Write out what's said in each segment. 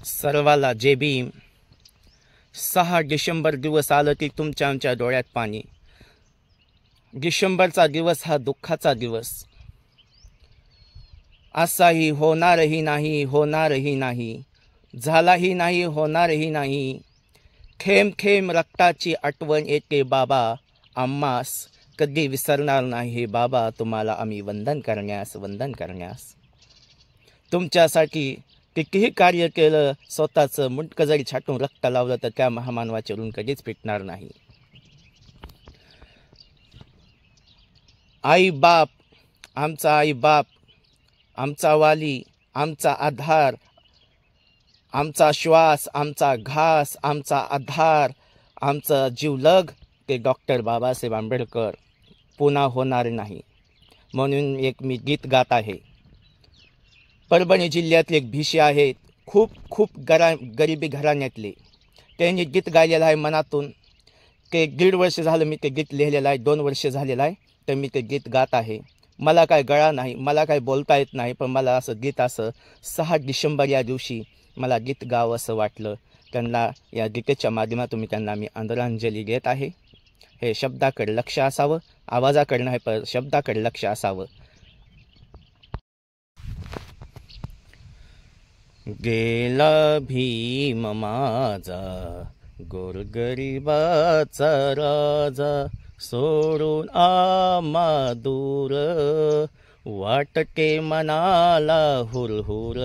सर्वाला जय भीम। 6 डिसेंबर दिवस आलं की तुमच्या आमच्या डोळ्यात पाणी। डिसेंबरचा दिवस हा दुःखाचा दिवस, असाही होणारही नाही, होणारही नाही, झालाही नाही, होणारही नाही। थेंब थेंब रक्ताची आठवण येते बाबा, आम्हास कधी विसरणार नाही बाबा, तुम्हाला आम्ही वंदन करण्यास वंदन करण्यास। तुमच्यासाठी कितीही कार्य केलं, स्वतःचं मुंडकं जरी छाटून रक्त लावलं तर त्या महामानवाचे ऋण कधीच पेटणार नाही। आई बाप, आमचा वाली, आमचा आधार, आमचा श्वास, आमचा घास, आमचा आधार, आमचा जीवलग ते डॉक्टर बाबासाहेब आंबेडकर पुन्हा होणार नाही। म्हणून एक मी गीत गात आहे। परभणी जिल्ह्यातले एक भिशी आहेत, खूप गरिबी घराण्यातले, त्यांनी गीत गायलेलं आहे मनातून। ते 1.5 वर्ष झालं मी ते गीत लिहिलेलं आहे, 2 वर्ष झालेलं आहे, तर मी ते गीत गात आहे। मला काय गळा नाही, मला काय बोलता येत नाही, पण मला असं गीत 6 डिसेंबर या दिवशी मला गीत गावं असं वाटलं। त्यांना या गीतेच्या माध्यमातून मी त्यांना आदरांजली देत आहे। हे शब्दाकडे लक्ष असावं, आवाजाकडे नाही पण शब्दाकडे लक्ष असावं। गेला भीम माझा, गोरगरिबाचा राजा, सोडून आम्हा दूर, वाटते मनाला हुरहुर।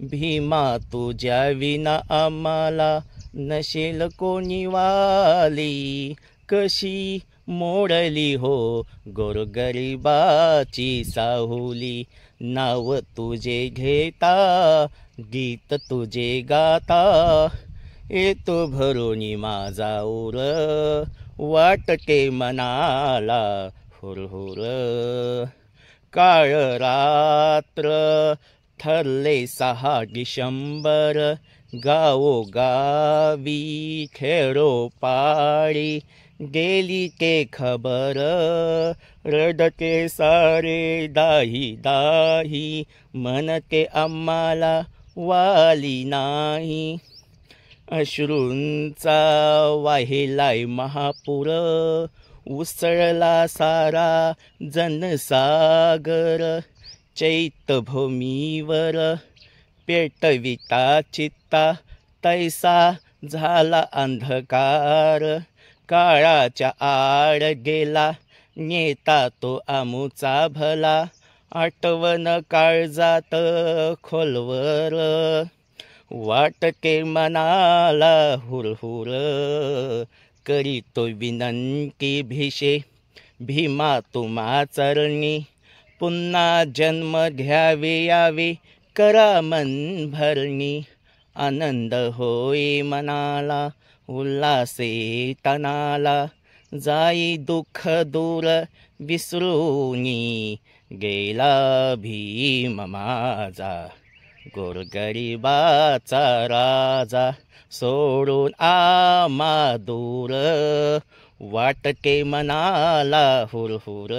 भीमा तुझ्या विना आम्हाला नसेल कोणी वाली, कशी मोडली हो गोरगरिबाची साहुली। नाव तुझे घेता, गीत तुझे गाता, येतो भरोनी माझा उर, वाटते मनाला हुरहुर। काळ रात्र ठरले 6 डिसेंबर, गावोगावी खेडोपाडी गेली ते खबर, रडके सारे दाही दाही, म्हणते आम्हाला वाली नाही। अश्रूंचा वाहिलाय महापूर, उसळला सारा जनसागर, चैत्यभूमीवर पेटविता चित्ता, तैसा झाला अंधकार। काळाच्या आड गेला नेता तो आमुचा भला, आठवण काळजात खोलवर, वाटते मनाला हुरहुर। करीतो विनंती भिशे भीमा तुम्हा चरणी, पुन्हा जन्म घ्यावे यावे करा मन भरणी। आनंद होई मनाला, उल्हासे तनाला, जाई दुःख दूर विसरूनी। गेला भीम माझा, गोरगरिबाचा राजा, सोडून आम्हा दूर, वाटते मनाला हुरहुर।